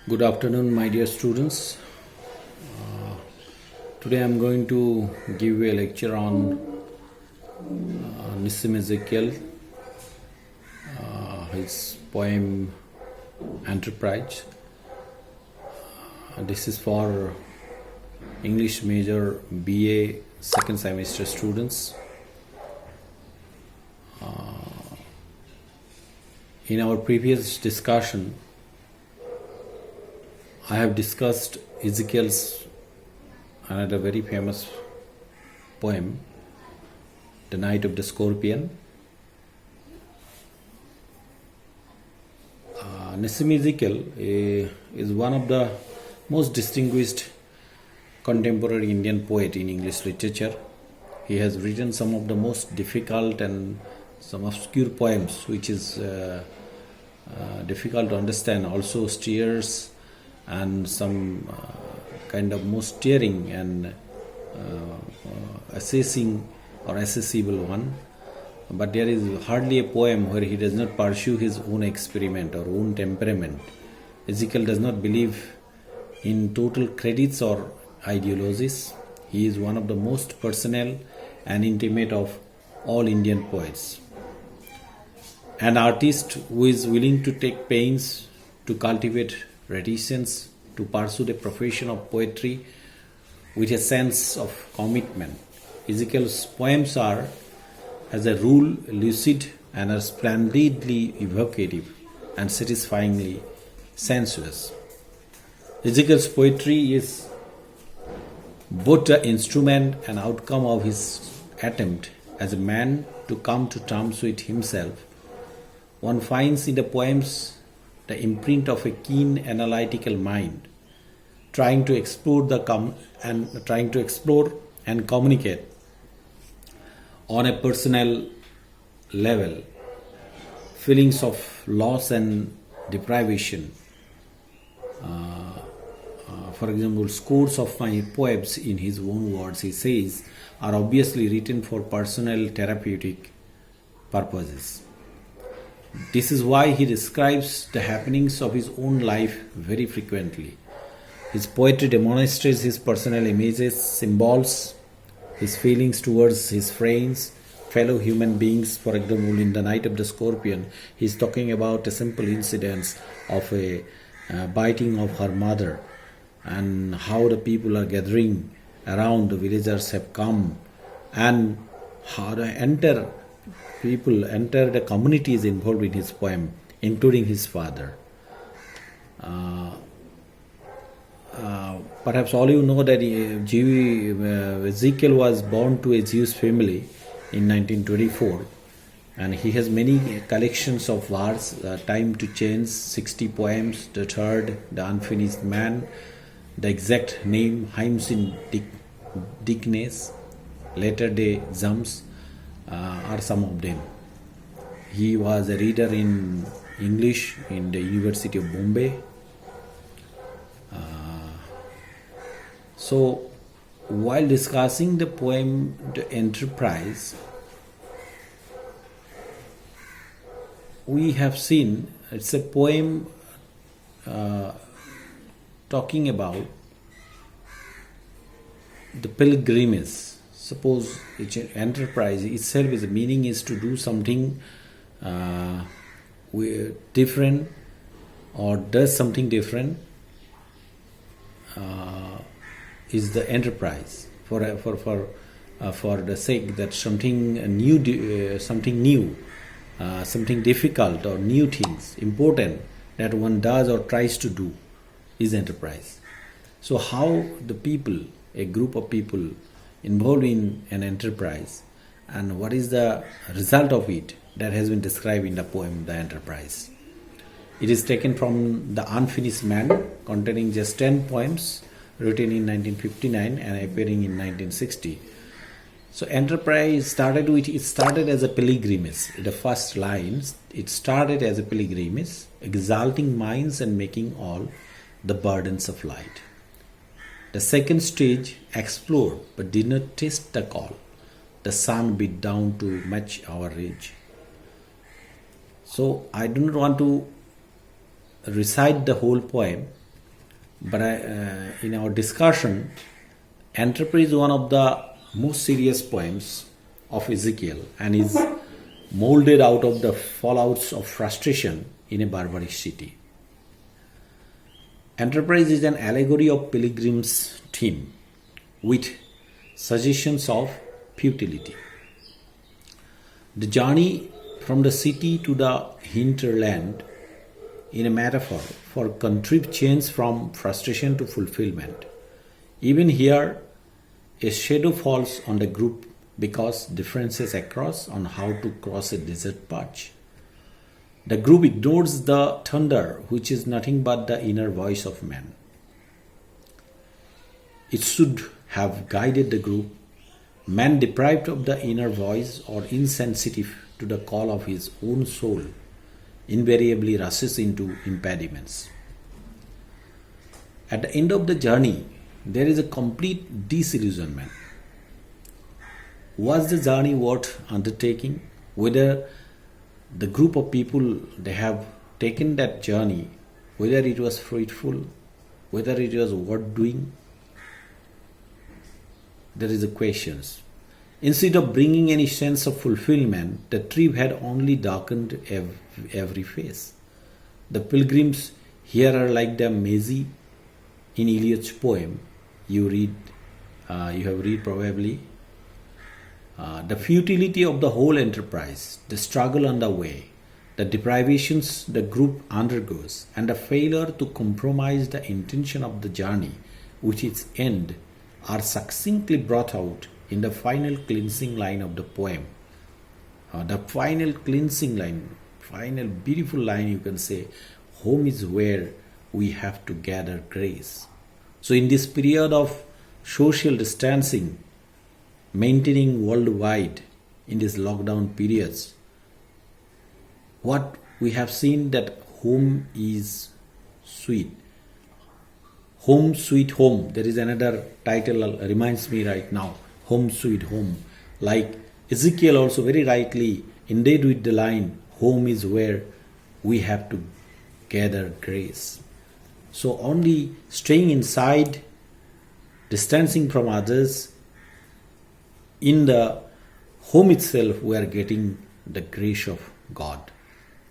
Good afternoon, my dear students. Today I am going to give you a lecture on Nissim Ezekiel, his poem Enterprise. This is for English major BA second semester students. In our previous discussion, I have discussed Ezekiel's another very famous poem, The Night of the Scorpion. Nissim Ezekiel is one of the most distinguished contemporary Indian poet in English literature. He has written some of the most difficult and some obscure poems, which is difficult to understand, also steers and some kind of most stirring and assessing or accessible one. But there is hardly a poem where he does not pursue his own experiment or own temperament. Ezekiel does not believe in total credits or ideologies. He is one of the most personal and intimate of all Indian poets. An artist who is willing to take pains to cultivate reticence to pursue the profession of poetry with a sense of commitment. Ezekiel's poems are, as a rule, lucid and are splendidly evocative and satisfyingly sensuous. Ezekiel's poetry is both the instrument and outcome of his attempt as a man to come to terms with himself. One finds in the poems the imprint of a keen analytical mind, trying to explore and communicate on a personal level feelings of loss and deprivation. For example, scores of my poems, in his own words, he says, are obviously written for personal therapeutic purposes. This is why he describes the happenings of his own life very frequently. His poetry demonstrates his personal images, symbols, his feelings towards his friends, fellow human beings. For example, in The Night of the Scorpion, he is talking about a simple incident of a biting of her mother and how the people are gathering around, the villagers have come, and how the entire the community is involved in his poem, including his father. Perhaps all you know that Ezekiel was born to a Jewish family in 1924, and he has many collections of verse, Time to Change, 60 poems, The Third, The Unfinished Man, the exact name, Hymns in Dickness, Latter Day Jumps, are some of them. He was a reader in English in the University of Bombay. So, while discussing the poem The Enterprise, we have seen it's a poem talking about the pilgrimage. Suppose it's an enterprise itself, is the meaning is to do something different or does something different, is the enterprise for the sake that something new, something difficult or new things important that one does or tries to do is enterprise. So how the people, a group of people involved in an enterprise, and what is the result of it, that has been described in the poem The Enterprise. It is taken from The Unfinished Man, containing just 10 poems written in 1959 and appearing in 1960. So Enterprise started as a pilgrimage. The first lines, it started as a pilgrimage, exalting minds and making all the burdens of light. The second stage explored but did not taste the call. The sun beat down to match our rage. So I do not want to recite the whole poem, But in our discussion, Enterprise is one of the most serious poems of Ezekiel and is molded out of the fallouts of frustration in a barbaric city. Enterprise is an allegory of pilgrim's theme with suggestions of futility. The journey from the city to the hinterland in a metaphor for contrived change from frustration to fulfillment. Even here, a shadow falls on the group because differences across on how to cross a desert patch. The group ignores the thunder, which is nothing but the inner voice of man. It should have guided the group. Man deprived of the inner voice or insensitive to the call of his own soul invariably rushes into impediments. At the end of the journey, there is a complete disillusionment. Was the journey worth undertaking? Whether the group of people they have taken that journey, whether it was fruitful, whether it was worth doing, there is a question. Instead of bringing any sense of fulfillment, the trip had only darkened every face. The pilgrims here are like the Magi in Eliot's poem. You have read probably. The futility of the whole enterprise, the struggle on the way, the deprivations the group undergoes, and the failure to compromise the intention of the journey with its end are succinctly brought out in the final cleansing line of the poem. The final cleansing line, final beautiful line you can say, home is where we have to gather grace. So in this period of social distancing, maintaining worldwide in these lockdown periods, what we have seen that home is sweet. Home Sweet Home. There is another title reminds me right now. Home Sweet Home. Like Ezekiel also very rightly ended with the line, home is where we have to gather grace. So only staying inside, distancing from others, in the home itself we are getting the grace of God.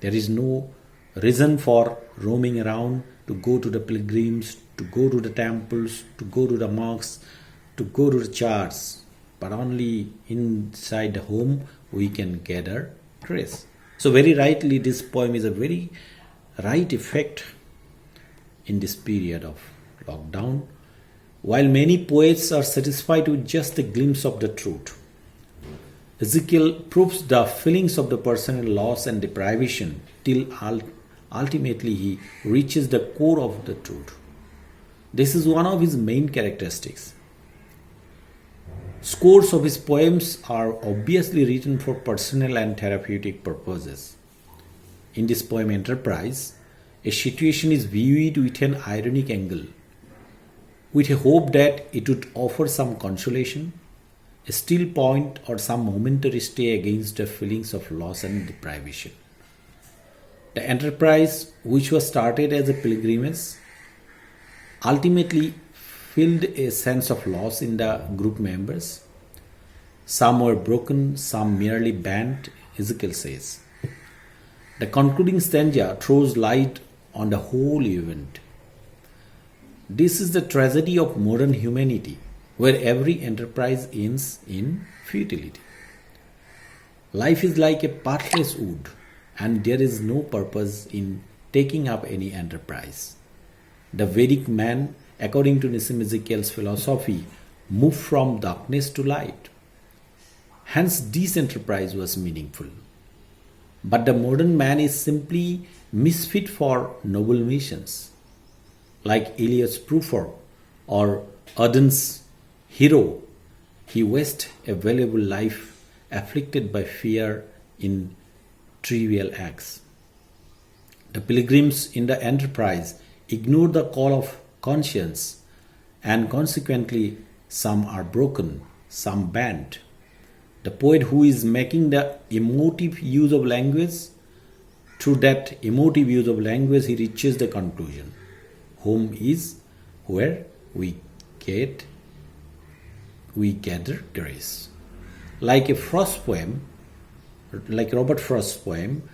There is no reason for roaming around, to go to the pilgrims, to go to the temples, to go to the mosques, to go to the churches, but only inside the home we can gather grace. So very rightly this poem is a very right effect in this period of lockdown. While many poets are satisfied with just a glimpse of the truth, Ezekiel proves the feelings of the personal loss and deprivation till ultimately he reaches the core of the truth. This is one of his main characteristics. Scores of his poems are obviously written for personal and therapeutic purposes. In this poem Enterprise, a situation is viewed with an ironic angle, with a hope that it would offer some consolation, a still point, or some momentary stay against the feelings of loss and deprivation. The enterprise, which was started as a pilgrimage, ultimately filled a sense of loss in the group members. Some were broken, some merely bent, Ezekiel says. The concluding stanza throws light on the whole event. This is the tragedy of modern humanity, where every enterprise ends in futility. Life is like a pathless wood, and there is no purpose in taking up any enterprise. The Vedic man, according to Nissim Ezekiel's philosophy, moved from darkness to light. Hence, this enterprise was meaningful. But the modern man is simply misfit for noble missions. Like Eliot's Proofer or Aden's hero, he wastes a valuable life afflicted by fear in trivial acts. The pilgrims in the enterprise ignore the call of conscience, and consequently some are broken, some bent. The poet who is making the emotive use of language, through that emotive use of language he reaches the conclusion. Home is where we gather grace. Like a Frost poem, like Robert Frost's poem,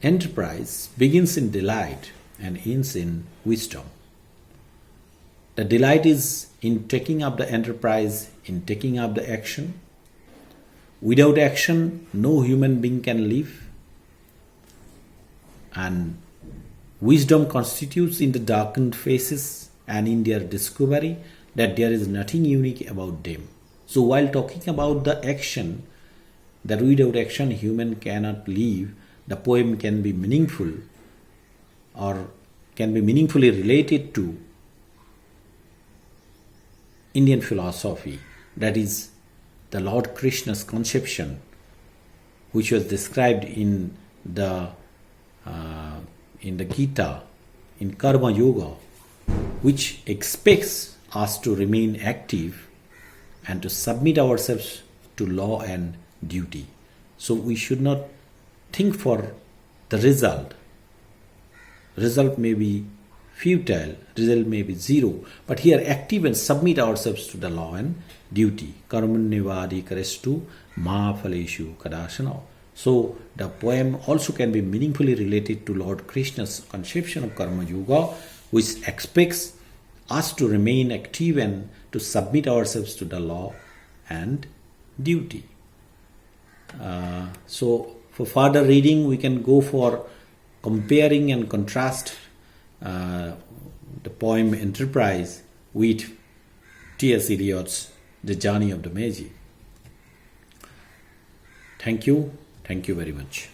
enterprise begins in delight and ends in wisdom. The delight is in taking up the enterprise, in taking up the action. Without action, no human being can live. And wisdom constitutes in the darkened faces and in their discovery that there is nothing unique about them. So while talking about the action, that without action human cannot live, the poem can be meaningful or can be meaningfully related to Indian philosophy, that is the Lord Krishna's conception, which was described in the Gita, in Karma Yoga, which expects us to remain active and to submit ourselves to law and duty. So we should not think for the result. Result may be futile, result may be zero, but here active and submit ourselves to the law and duty. Karmanyavadi karestu ma phaleshu kadashana. So the poem also can be meaningfully related to Lord Krishna's conception of Karma Yoga, which expects us to remain active and to submit ourselves to the law and duty. So for further reading, we can go for comparing and contrast the poem Enterprise with T.S. Eliot's The Journey of the Magi. Thank you very much.